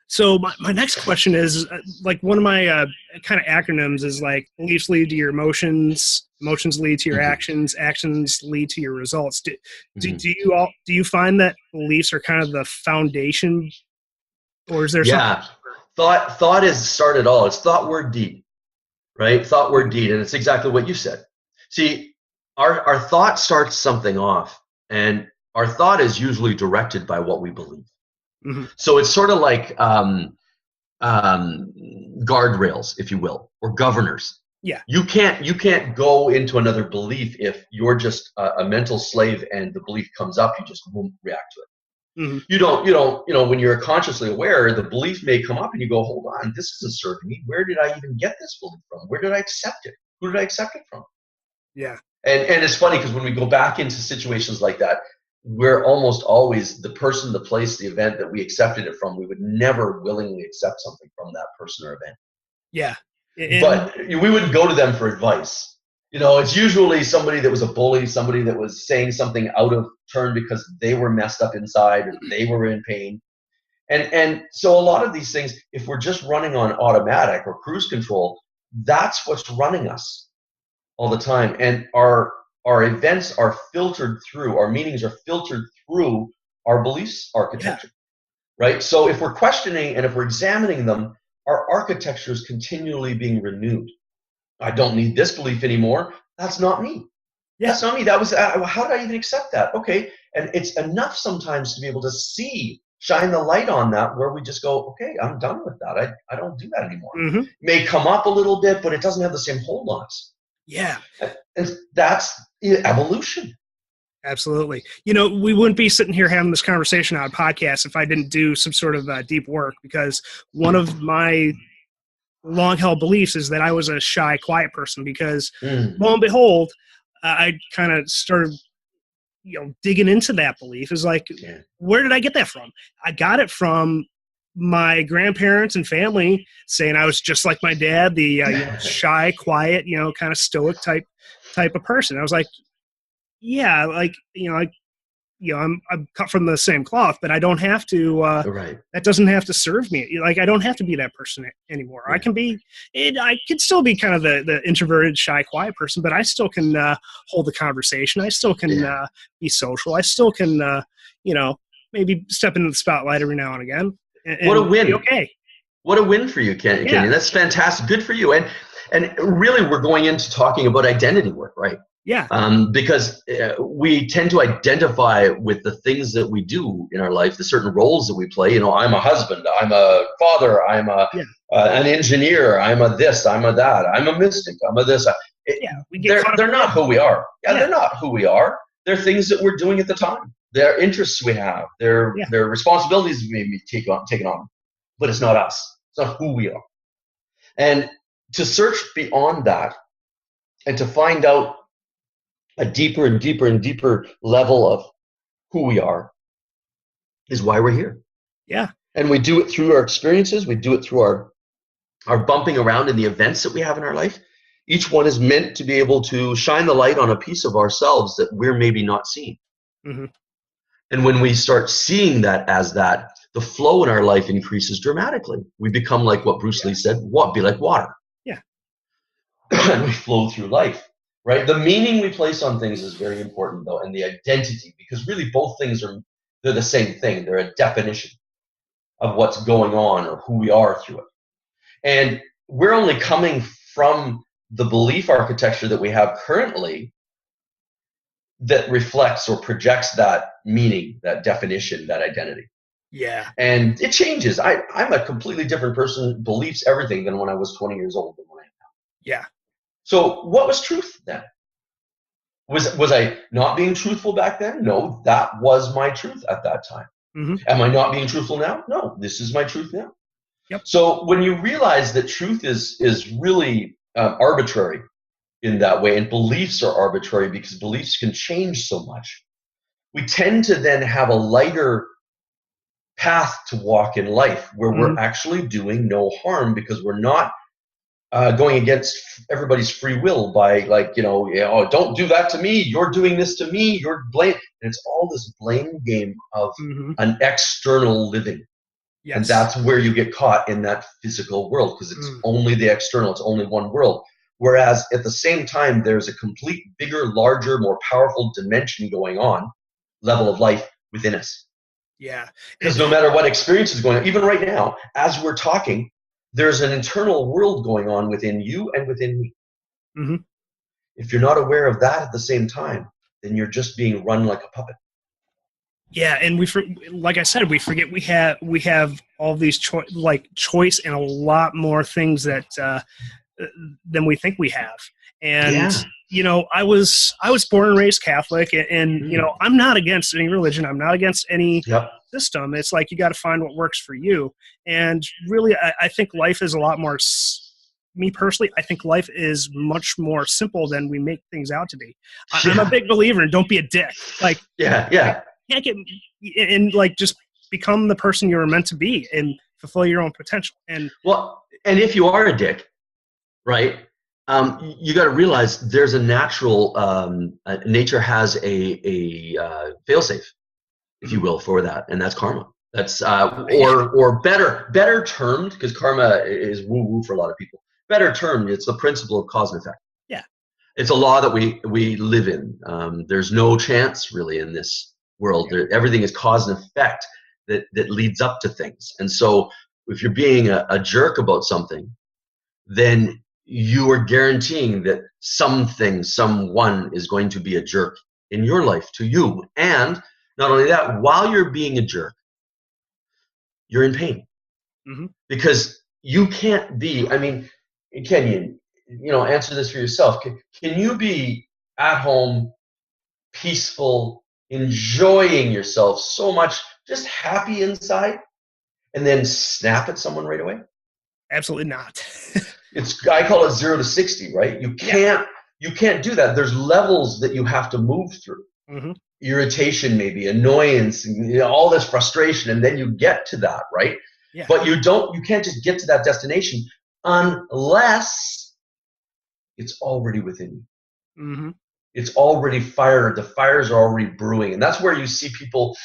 So my next question is, like, one of my kind of acronyms is like, beliefs lead to your emotions, emotions lead to your actions, actions lead to your results. Do you find that beliefs are kind of the foundation, or is there something? Thought is start it all. It's thought, word, deed, right? Thought, word, deed, and it's exactly what you said. See, our thought starts something off. And our thought is usually directed by what we believe. So it's sort of like guardrails, if you will, or governors. Yeah. You can't go into another belief if you're just a mental slave and the belief comes up, you just won't react to it. Mm-hmm. You don't, when you're consciously aware, the belief may come up and you go, hold on, this isn't serving me. Where did I even get this belief from? Where did I accept it? Who did I accept it from? Yeah. And it's funny because when we go back into situations like that, we're almost always the person, the place, the event that we accepted it from. We would never willingly accept something from that person or event. Yeah. But we wouldn't go to them for advice. It's usually somebody that was a bully, somebody that was saying something out of turn because they were messed up inside or they were in pain. And so a lot of these things, if we're just running on automatic or cruise control, that's what's running us all the time. And our events are filtered through, our meanings are filtered through our beliefs architecture, right? So if we're questioning and if we're examining them, our architecture is continually being renewed. I don't need this belief anymore. That's not me. Yeah. That's not me. That was, how did I even accept that? Okay. And it's enough sometimes to be able to shine the light on that where we just go, okay, I'm done with that. I don't do that anymore. Mm-hmm. It may come up a little bit, but it doesn't have the same hold on us. Yeah. And that's evolution. Absolutely. We wouldn't be sitting here having this conversation on a podcast if I didn't do some sort of deep work, because one of my long-held beliefs is that I was a shy, quiet person, because lo and behold, I kind of started, digging into that belief. Is like, where did I get that from? I got it from my grandparents and family saying I was just like my dad, the shy, quiet, kind of stoic type of person. I was like, yeah, like, I'm cut from the same cloth, but I don't have to, right. That doesn't have to serve me. Like, I don't have to be that person anymore. Yeah. I can still be kind of the introverted, shy, quiet person, but I still can hold the conversation. I still can be social. I still can, maybe step into the spotlight every now and again. What a win. Okay. What a win for you, Kenny. Yeah. That's fantastic. Good for you. And really, we're going into talking about identity work, right? Yeah. Because we tend to identify with the things that we do in our life, the certain roles that we play. I'm a husband, I'm a father, I'm an engineer, I'm a this, I'm a that, I'm a mystic, I'm a this. They're not who we are. They're not who we are. They're things that we're doing at the time. They're interests we have. They're responsibilities we may be taken on. But it's not us. It's not who we are. And to search beyond that and to find out a deeper and deeper and deeper level of who we are is why we're here. Yeah. And we do it through our experiences. We do it through our bumping around in the events that we have in our life. Each one is meant to be able to shine the light on a piece of ourselves that we're maybe not seeing. Mm-hmm. And when we start seeing that as that, the flow in our life increases dramatically. We become like what Bruce Lee said, be like water. Yeah. And we flow through life. Right? The meaning we place on things is very important, though, and the identity, because really both things they're the same thing. They're a definition of what's going on or who we are through it. And we're only coming from the belief architecture that we have currently that reflects or projects that meaning, that definition, that identity. Yeah. And it changes. I'm a completely different person, believes everything than when I was 20 years old than when I am now. Yeah. So what was truth then? Was I not being truthful back then? No, that was my truth at that time. Mm-hmm. Am I not being truthful now? No, this is my truth now. Yep. So when you realize that truth is really arbitrary in that way, and beliefs are arbitrary because beliefs can change so much, we tend to then have a lighter path to walk in life where we're actually doing no harm because we're not going against everybody's free will by don't do that to me. You're doing this to me. You're blame. And it's all this blame game of an external living. Yes. And that's where you get caught in that physical world because it's only the external. It's only one world. Whereas at the same time, there's a complete bigger, larger, more powerful dimension going on, level of life within us. Yeah. Because no matter what experience is going on, even right now, as we're talking, there's an internal world going on within you and within me. Mm-hmm. If you're not aware of that at the same time, then you're just being run like a puppet. Yeah, and like I said, we forget we have all these choice and a lot more things that than we think we have. And Yeah. you know, I was born and raised Catholic, and you know, I'm not against any religion. I'm not against any Yep. system. It's like you got to find what works for you. And really, I think life is a lot more. Me personally, I think life is much more simple than we make things out to be. I'm a big believer in don't be a dick. Like, yeah. Can't get and like just become the person you were meant to be and fulfill your own potential. And if you are a dick, right? You got to realize there's a natural nature has a failsafe, if you will, for that, and that's karma. That's or better termed, because karma is woo woo for a lot of people. Better termed, it's the principle of cause and effect. Yeah, it's a law that we live in. There's no chance really in this world. Everything is cause and effect that leads up to things. And so if you're being a jerk about something, then you are guaranteeing that someone is going to be a jerk in your life to you. And not only that, while you're being a jerk, you're in pain. Because you can't be, I mean, Ken, you know, answer this for yourself. Can you be at home, peaceful, enjoying yourself so much, just happy inside, and then snap at someone right away? Absolutely not. I call it 0 to 60, right? You can't do that. There's levels that you have to move through. Irritation, maybe annoyance, you know, all this frustration, and then you get to that, right? Yeah. But you can't just get to that destination unless it's already within you. It's already fired. The fires are already brewing. And that's where you see people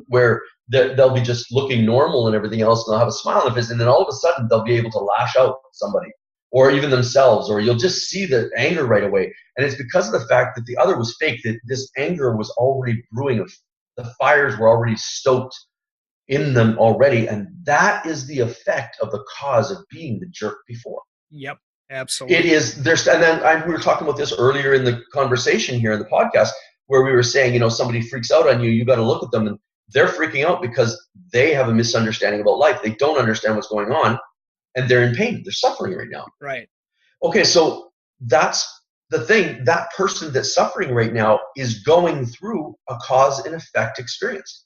where they'll be just looking normal and everything else, and they'll have a smile on their face, and then all of a sudden they'll be able to lash out at somebody or even themselves, or you'll just see the anger right away. And it's because of the fact that the other was fake, that this anger was already brewing. The fires were already stoked in them already, and that is the effect of the cause of being the jerk before. Yep, absolutely. It is. And then we were talking about this earlier in the conversation here in the podcast, where we were saying, you know, somebody freaks out on you, you got to look at them, and they're freaking out because they have a misunderstanding about life. They don't understand what's going on, and they're in pain. They're suffering right now. Right. Okay, so that's the thing. That person that's suffering right now is going through a cause and effect experience.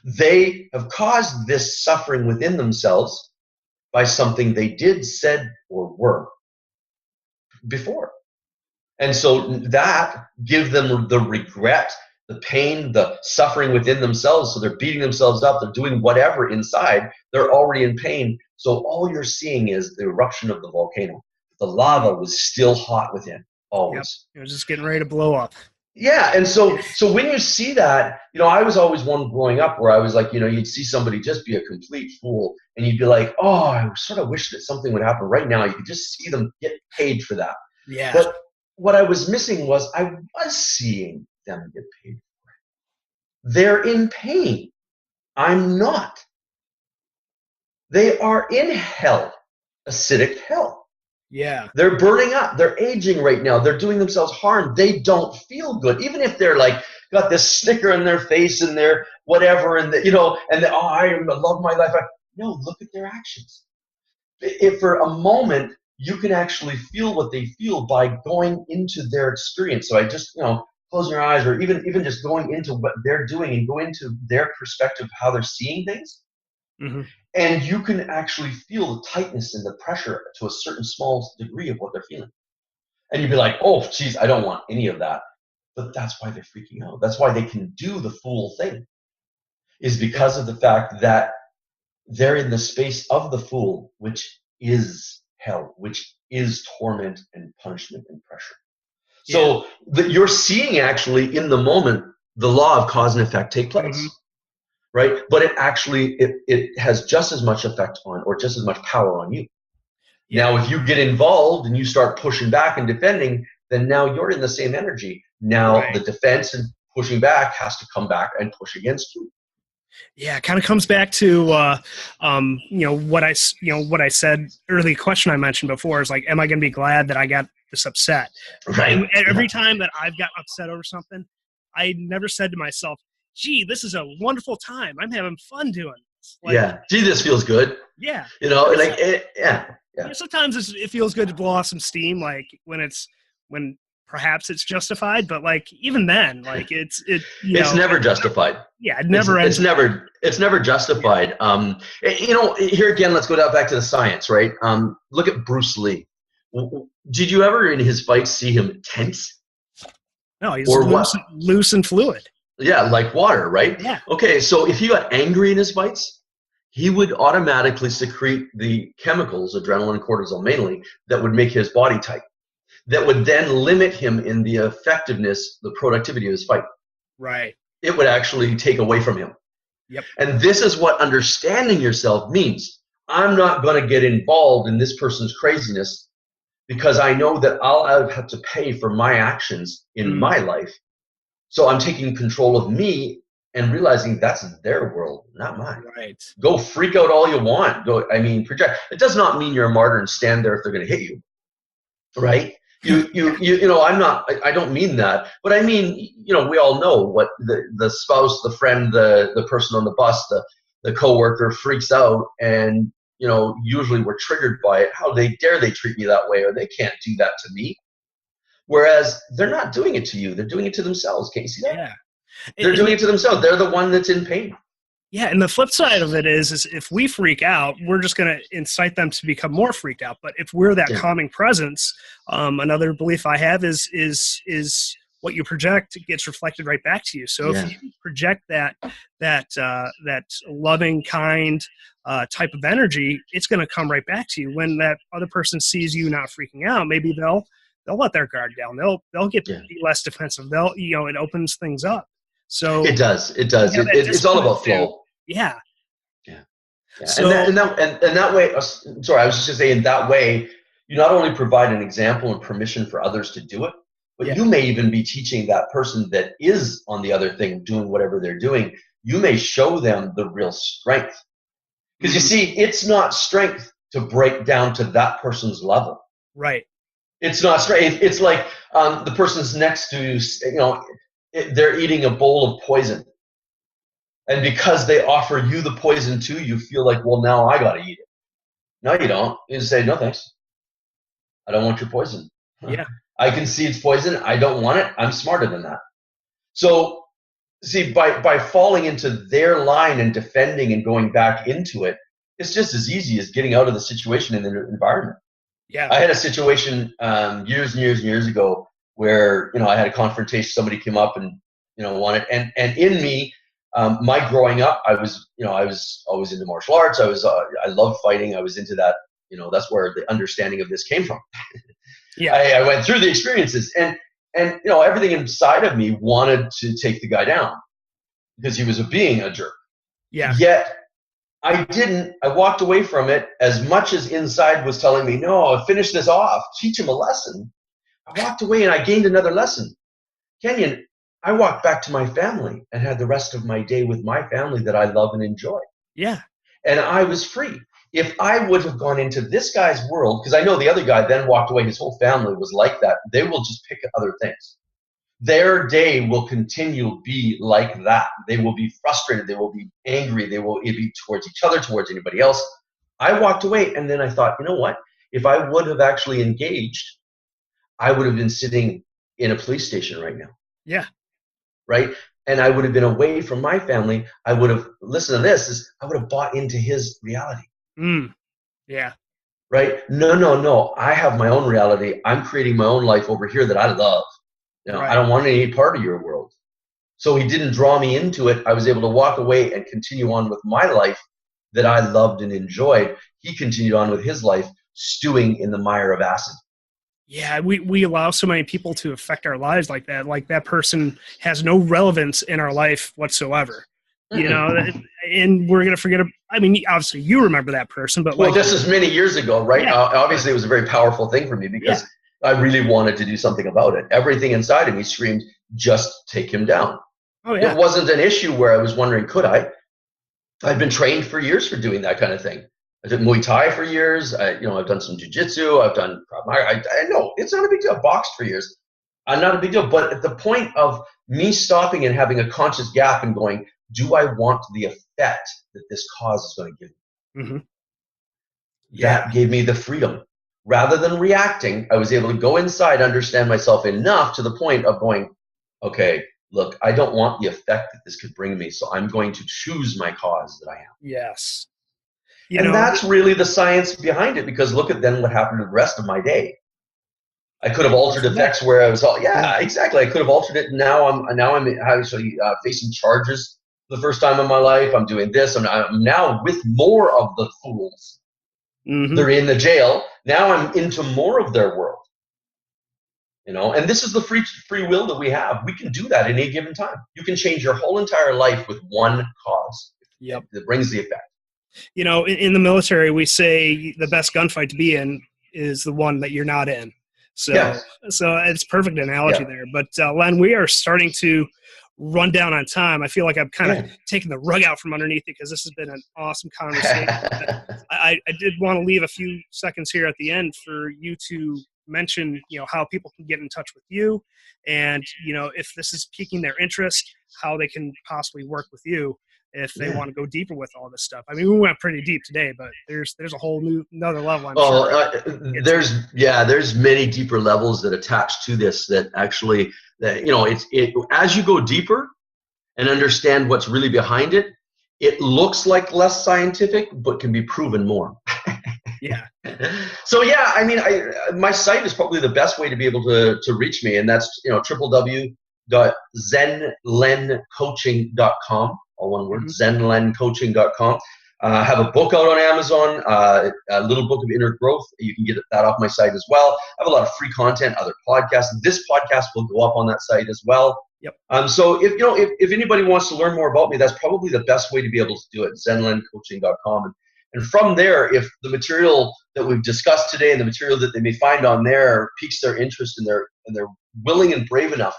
They have caused this suffering within themselves by something they did, said, or were before. And so that gives them the regret, the pain, the suffering within themselves. So they're beating themselves up. They're doing whatever inside. They're already in pain. So all you're seeing is the eruption of the volcano. The lava was still hot within, always. Yep. It was just getting ready to blow up. Yeah, and so when you see that, you know, I was always one growing up where I was like, you know, you'd see somebody just be a complete fool, and you'd be like, oh, I sort of wish that something would happen right now. You could just see them get paid for that. Yeah. But what I was missing was I was seeing them get paid for it. They're in pain. I'm not. They are in hell, acidic hell. Yeah. They're burning up. They're aging right now. They're doing themselves harm. They don't feel good. Even if they're like got this snicker in their face and they're whatever, and you know, and oh, I love my life. No, look at their actions. If for a moment you can actually feel what they feel by going into their experience. So I just, you know, close your eyes, or even just going into what they're doing and go into their perspective, how they're seeing things. And you can actually feel the tightness and the pressure to a certain small degree of what they're feeling. And you'd be like, oh, geez, I don't want any of that. But that's why they're freaking out. That's why they can do the fool thing, is because of the fact that they're in the space of the fool, which is hell, which is torment and punishment and pressure. So you're seeing actually in the moment the law of cause and effect take place. Right? But it actually, it has just as much effect on, or just as much power on you. Now, if you get involved and you start pushing back and defending, then now you're in the same energy. Now the defense and pushing back has to come back and push against you. Yeah, it kind of comes back to what I said early. Question I mentioned before is like, am I going to be glad that I got this upset? Right. And every time that I've got upset over something, I never said to myself, gee, this is a wonderful time. I'm having fun doing this. Like, yeah. Gee, this feels good. Yeah. You know, Yeah. Sometimes it feels good to blow off some steam, like when perhaps it's justified, but like even then, like It's never justified. Yeah, it never ends. It's never justified. Here again, let's go back to the science, right? Look at Bruce Lee. Did you ever in his fights see him tense? No, he's Or loose and fluid. Yeah, like water, right? Yeah. Okay, so if he got angry in his fights, he would automatically secrete the chemicals, adrenaline, cortisol mainly, that would make his body tight. That would then limit him in the effectiveness, the productivity of his fight. Right. It would actually take away from him. Yep. And this is what understanding yourself means. I'm not going to get involved in this person's craziness because I know that I'll have to pay for my actions in my life. So I'm taking control of me and realizing that's their world, not mine. Right. Go freak out all you want. Project. It does not mean you're a martyr and stand there if they're going to hit you. Right? I don't mean that, but I mean, we all know what the spouse, the friend, the person on the bus, the coworker freaks out, and usually we're triggered by it. How dare they treat me that way, or they can't do that to me. Whereas they're not doing it to you, they're doing it to themselves. Can't you see that? Yeah. They're doing it to themselves. They're the one that's in pain. Yeah, and the flip side of it is if we freak out, we're just going to incite them to become more freaked out. But if we're that calming presence, another belief I have is what you project gets reflected right back to you. So if you project that loving, kind type of energy, it's going to come right back to you. When that other person sees you not freaking out, maybe they'll let their guard down. They'll get be less defensive. It opens things up. So it does. It's all about flow. Yeah. So, and that way. Sorry, I was just gonna say, in that way, you not only provide an example and permission for others to do it, but you may even be teaching that person that is on the other thing doing whatever they're doing. You may show them the real strength, because you see, it's not strength to break down to that person's level. Right. It's not strength. It's like the person's next to you. They're eating a bowl of poison. And because they offer you the poison too, you feel like, well, now I got to eat it. No, you don't. You just say, no, thanks. I don't want your poison. Yeah. I can see it's poison. I don't want it. I'm smarter than that. So, see, by falling into their line and defending and going back into it, it's just as easy as getting out of the situation in the environment. Yeah. I had a situation years and years ago where I had a confrontation. Somebody came up and wanted, and in me, my growing up, I was always into martial arts. I loved fighting. I was into that. That's where the understanding of this came from. Yeah. I went through the experiences, and everything inside of me wanted to take the guy down because he was being a jerk. Yeah. Yet I didn't. I walked away from it as much as inside was telling me, no, finish this off, teach him a lesson. I walked away and I gained another lesson. Kenyon, I walked back to my family and had the rest of my day with my family that I love and enjoy. Yeah. And I was free. If I would have gone into this guy's world, because I know the other guy then walked away, his whole family was like that. They will just pick other things. Their day will continue to be like that. They will be frustrated. They will be angry. They will be towards each other, towards anybody else. I walked away, and then I thought, you know what? If I would have actually engaged, I would have been sitting in a police station right now. Yeah. Right? And I would have been away from my family. I would have, listen to this, I would have bought into his reality. Yeah. Right? No. I have my own reality. I'm creating my own life over here that I love. Right. I don't want any part of your world. So he didn't draw me into it. I was able to walk away and continue on with my life that I loved and enjoyed. He continued on with his life, stewing in the mire of acid. Yeah, we allow so many people to affect our lives like that. Like that person has no relevance in our life whatsoever. And we're going to forget. I mean, obviously you remember that person, but this is many years ago, right? Yeah. Obviously it was a very powerful thing for me because I really wanted to do something about it. Everything inside of me screamed, just take him down. Oh, yeah. It wasn't an issue where I was wondering, could I? I've been trained for years for doing that kind of thing. I did Muay Thai for years. I've done some jiu-jitsu. I've done, I know it's not a big deal. I boxed for years. Not a big deal. But at the point of me stopping and having a conscious gap and going, do I want the effect that this cause is going to give me? that gave me the freedom. Rather than reacting, I was able to go inside, understand myself enough to the point of going, okay, look, I don't want the effect that this could bring me, so I'm going to choose my cause that I am. Yes. And that's really the science behind it, because look at then what happened to the rest of my day. I could have altered effects where I was exactly. I could have altered it. Now I'm actually facing charges for the first time in my life. I'm doing this. I'm now with more of the fools. Mm-hmm. They're in the jail. Now I'm into more of their world. And this is the free will that we have. We can do that at any given time. You can change your whole entire life with one cause. Yep. That brings the effect. In the military, we say the best gunfight to be in is the one that you're not in. So it's a perfect analogy there. But Len, we are starting to run down on time. I feel like I'm kind of taking the rug out from underneath it, because this has been an awesome conversation. I did want to leave a few seconds here at the end for you to mention, how people can get in touch with you, and if this is piquing their interest, how they can possibly work with you if they want to go deeper with all this stuff. I mean, we went pretty deep today, but there's a whole another level. I'm sure. There's many deeper levels that attach to this. That actually, as you go deeper and understand what's really behind it, it looks like less scientific, but can be proven more. Yeah. So I mean, my site is probably the best way to be able to reach me, and that's www.zenlencoaching.com. All one word, zenlencoaching.com. I have a book out on Amazon, a little book of inner growth. You can get that off my site as well. I have a lot of free content, other podcasts. This podcast will go up on that site as well. Yep. So if anybody wants to learn more about me, that's probably the best way to be able to do it, zenlencoaching.com. And from there, if the material that we've discussed today and the material that they may find on there piques their interest, and they're willing and brave enough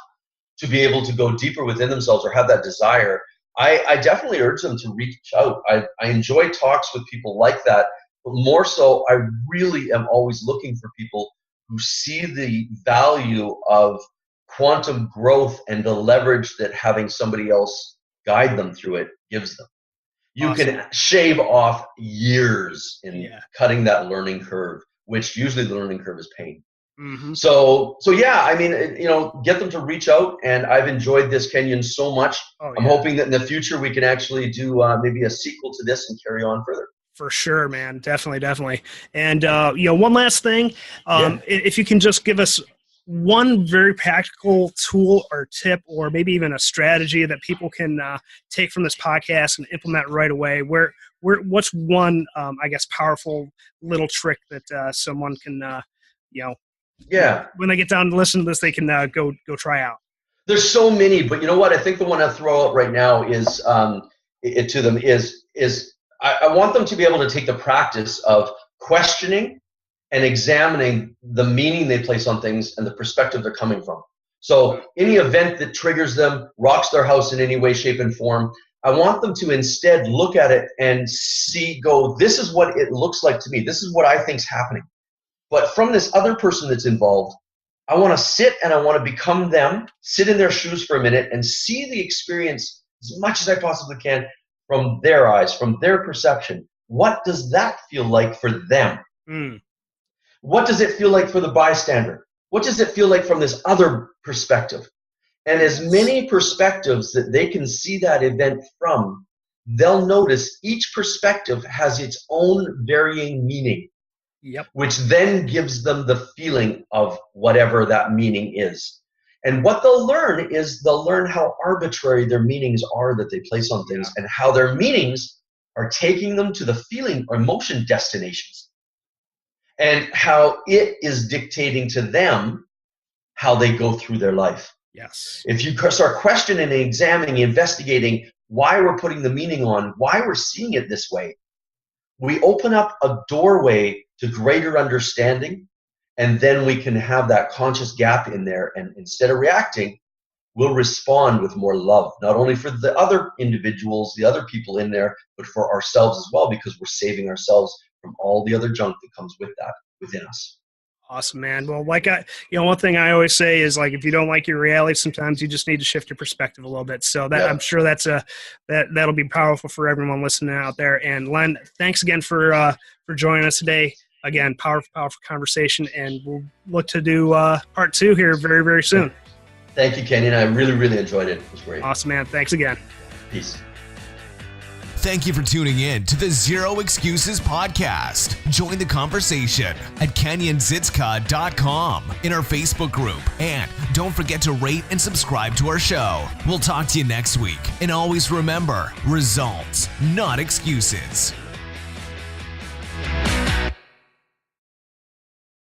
to be able to go deeper within themselves or have that desire, I definitely urge them to reach out. I enjoy talks with people like that, but more so, I really am always looking for people who see the value of quantum growth and the leverage that having somebody else guide them through it gives them. You can shave off years in cutting that learning curve, which usually the learning curve is pain. Mm-hmm. So I mean, get them to reach out, and I've enjoyed this, Kenyon, so much. I'm hoping that in the future we can actually do maybe a sequel to this and carry on further. For sure, man. Definitely. And, one last thing, if you can just give us one very practical tool or tip, or maybe even a strategy that people can take from this podcast and implement right away. What's one, powerful little trick that someone can, when they get down to listen to this, they can go try out? There's so many, but you know what? I think the one I throw out right now is I want them to be able to take the practice of questioning and examining the meaning they place on things and the perspective they're coming from. So any event that triggers them, rocks their house in any way, shape, and form, I want them to instead look at it and this is what it looks like to me. This is what I think's happening. But from this other person that's involved, I want to sit and I want to become them, sit in their shoes for a minute and see the experience as much as I possibly can from their eyes, from their perception. What does that feel like for them? What does it feel like for the bystander? What does it feel like from this other perspective? And as many perspectives that they can see that event from, they'll notice each perspective has its own varying meaning, which then gives them the feeling of whatever that meaning is. And what they'll learn is they'll learn how arbitrary their meanings are that they place on things, and how their meanings are taking them to the feeling or emotion destinations, and how it is dictating to them how they go through their life. Yes. If you start questioning and examining, investigating why we're putting the meaning on, why we're seeing it this way, we open up a doorway to greater understanding, and then we can have that conscious gap in there, and instead of reacting, we'll respond with more love, not only for the other individuals, the other people in there, but for ourselves as well, because we're saving ourselves from all the other junk that comes with that within us. Awesome, man. Well, one thing I always say is like, if you don't like your reality, sometimes you just need to shift your perspective a little bit. So I'm sure that'll be powerful for everyone listening out there. And Len, thanks again for joining us today. Again, powerful conversation, and we'll look to do part 2 here very, very soon. Thank you, Kenny, and I really, really enjoyed it. It was great. Awesome, man. Thanks again. Peace. Thank you for tuning in to the Zero Excuses podcast. Join the conversation at kenyonzitska.com in our Facebook group. And don't forget to rate and subscribe to our show. We'll talk to you next week. And always remember, results, not excuses.